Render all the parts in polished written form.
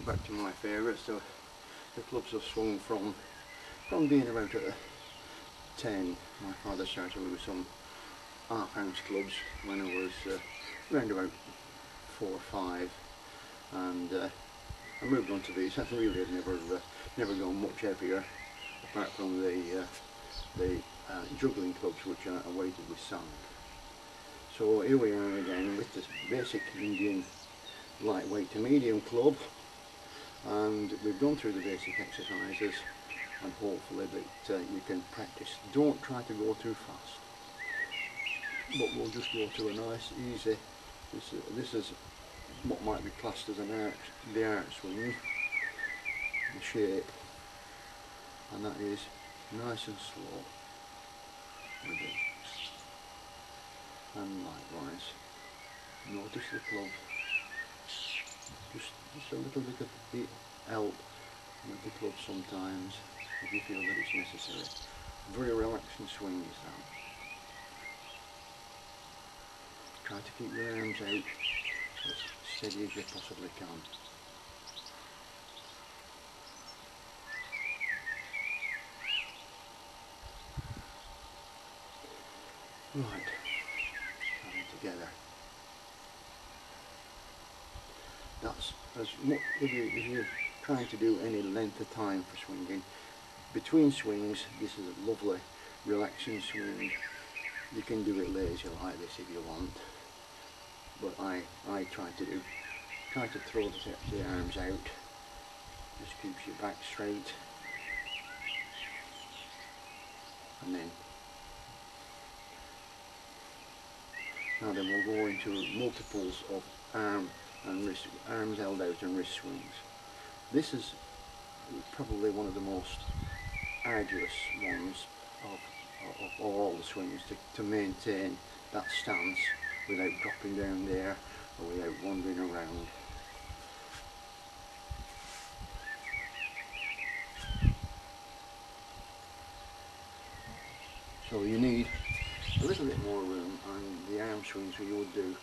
back to my favourites. So the clubs have swung from being about a 10. My father started with some half-ounce clubs when I was around about 4 or 5, and I moved on to these. I really had never gone much heavier, apart from the juggling clubs, which are weighted with sand. So here we are again with this basic Indian lightweight to medium club, and we've gone through the basic exercises, and hopefully that you can practice. Don't try to go too fast, but we'll just go to a nice easy, this is what might be classed as the arch swing, the shape, and that is nice and slow. And likewise, notice the club, just a little bit of the help with the club sometimes if you feel that it's necessary. Very relaxing swing is that. Try to keep your arms out as steady as you possibly can. Right, having together. That's as much, if you're trying to do any length of time for swinging, between swings, this is a lovely relaxing swing. You can do it lazy like this if you want, but I try to throw the arms out. Just keeps your back straight, and then now we'll go into multiples of arms held out and wrist swings. This is probably one of the most arduous ones of all the swings, to maintain that stance without dropping down there or without wandering around. So you need a little bit more room, and the arm swings you would do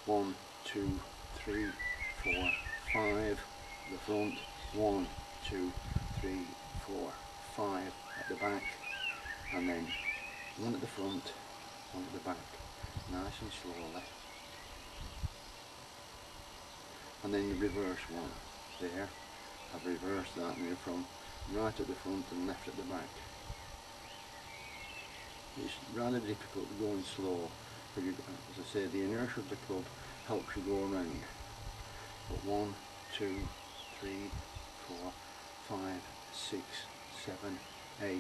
1, 2, 3, 4, 5 at the front, 1, 2, 3, 4, 5 at the back, and then 1 at the front, 1 at the back, nice and slowly, and then the reverse one there. I've reversed that now from right at the front and left at the back. It's rather difficult going slow, because as I say, the inertia of the club helps you go around. But 1, 2, 3, 4, 5, 6, 7, 8,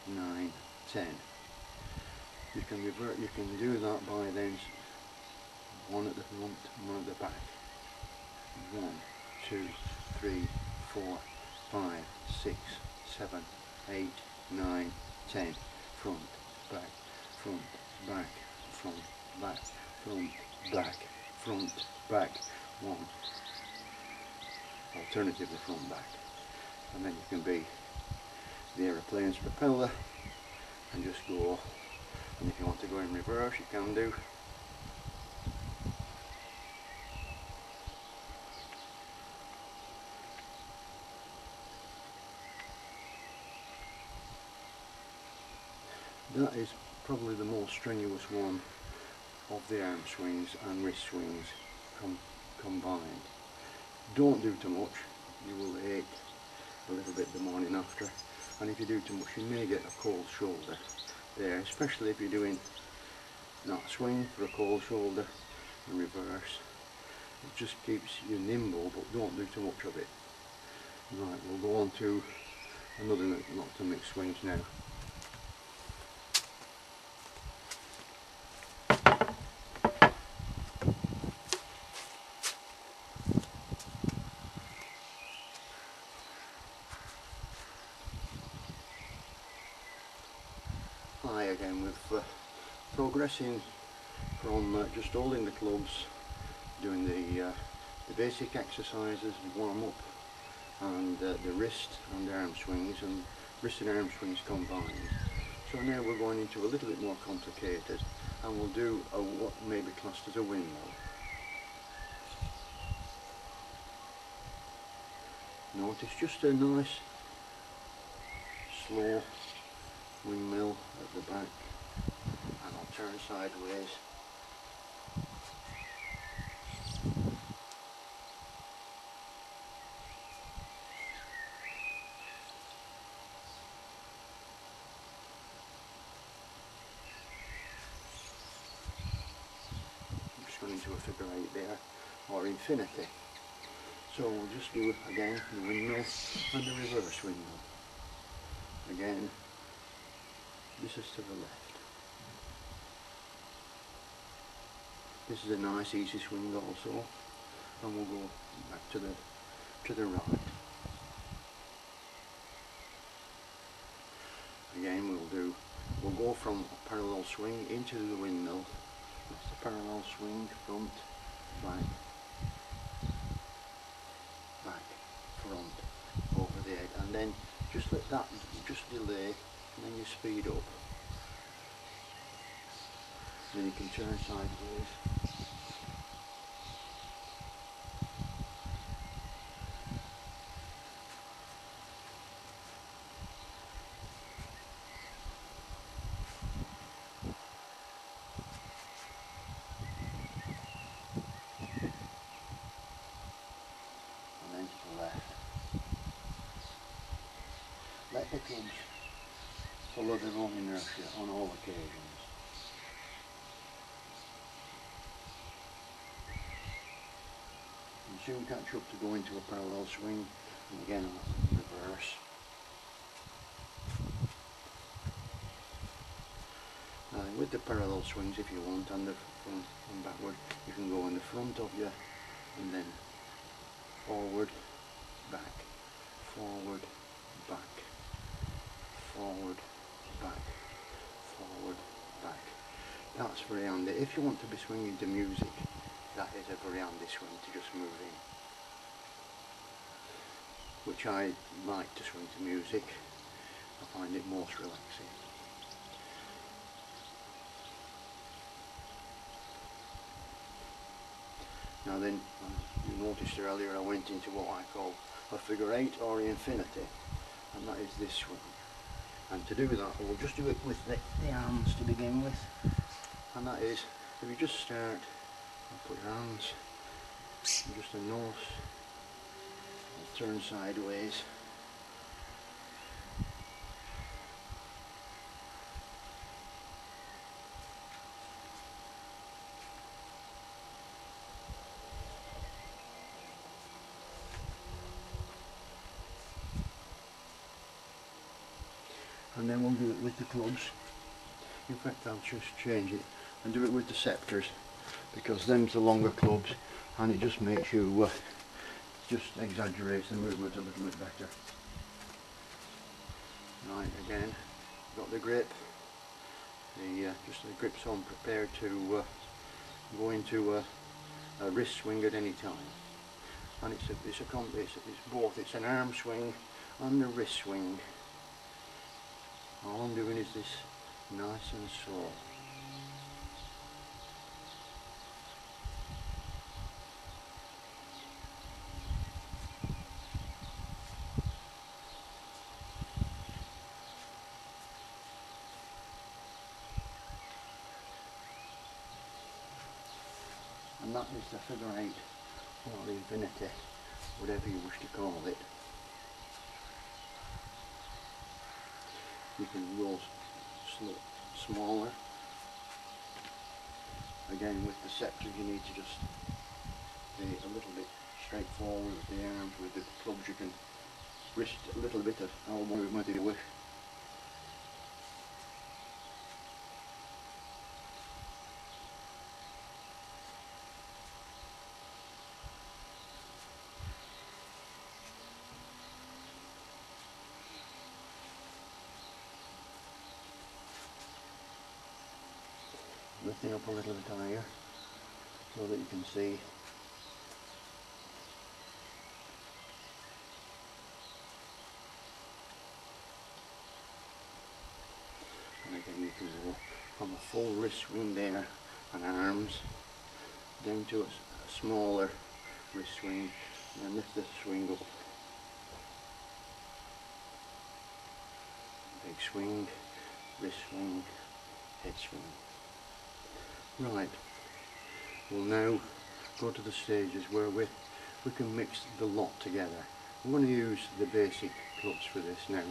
9, 10. You can revert. You can do that by then 1 at the front, 1 at the back. 1, 2, 3, 4, 5, 6, 7, 8, 9, 10. Front, back, front, back, front, back, front, back, front, back. 1. Alternatively front, back. And then you can be the aeroplane's propeller and just go. And if you want to go in reverse, you can do. That is probably the most strenuous one of the arm swings and wrist swings combined. Don't do too much, you will ache a little bit the morning after, and if you do too much you may get a cold shoulder there, especially if you're doing that swing for a cold shoulder and reverse. It just keeps you nimble, but don't do too much of it. Right, we'll go on to another not to mix swings now. Hi again, with progressing from just holding the clubs, doing the basic exercises, warm up, and the wrist and arm swings, and wrist and arm swings combined. So now we're going into a little bit more complicated, and we'll do what may be classed as a windmill. Notice just a nice slow windmill at the back, and I'll turn sideways. I'm just going into a figure 8 there, or infinity. So we'll just do again the windmill and the reverse windmill. Again, this is to the left. This is a nice easy swing also, and we'll go back to the right. Again we'll go from a parallel swing into the windmill. That's the parallel swing, front, back, back, front, over the head, and then just let that just delay, and then you speed up. Then you can turn sideways. And then to the left. Let the clubs follow their own inertia on all occasions. And soon catch up to go into a parallel swing, and again I'll reverse. Now with the parallel swings, if you want, and the front and backward, you can go in the front of you, and then forward, back, forward, back, forward, back, forward, back. That's very handy. If you want to be swinging to music, that is a very handy swing to just move in. Which I like to swing to music. I find it most relaxing. Now then, you noticed earlier I went into what I call a figure 8 or infinity, and that is this swing. And to do that, we'll just do it with the arms to begin with, and that is, if you just start and put your hands and just a nose, and turn sideways, and then we'll do it with the clubs. In fact, I'll just change it and do it with the scepters, because them's the longer clubs, and it just makes you just exaggerates the movement a little bit better. Right, again, got the grip. Just the grip's on, prepared to go into a wrist swing at any time. And it's both. It's an arm swing and a wrist swing. All I'm doing is this nice and slow. And that is the figure 8 or the infinity, whatever you wish to call it. You can go smaller. Again, with the scepter you need to just be a little bit straightforward with the arms. With the clubs you can wrist a little bit of elbow movement if you wish. Lifting up a little bit higher so that you can see. And again you can go from a full wrist swing there and arms down to a smaller wrist swing, and then lift the swing up swing, wrist swing, head swing. Right, we'll now go to the stages where we can mix the lot together. I'm going to use the basic clubs for this now.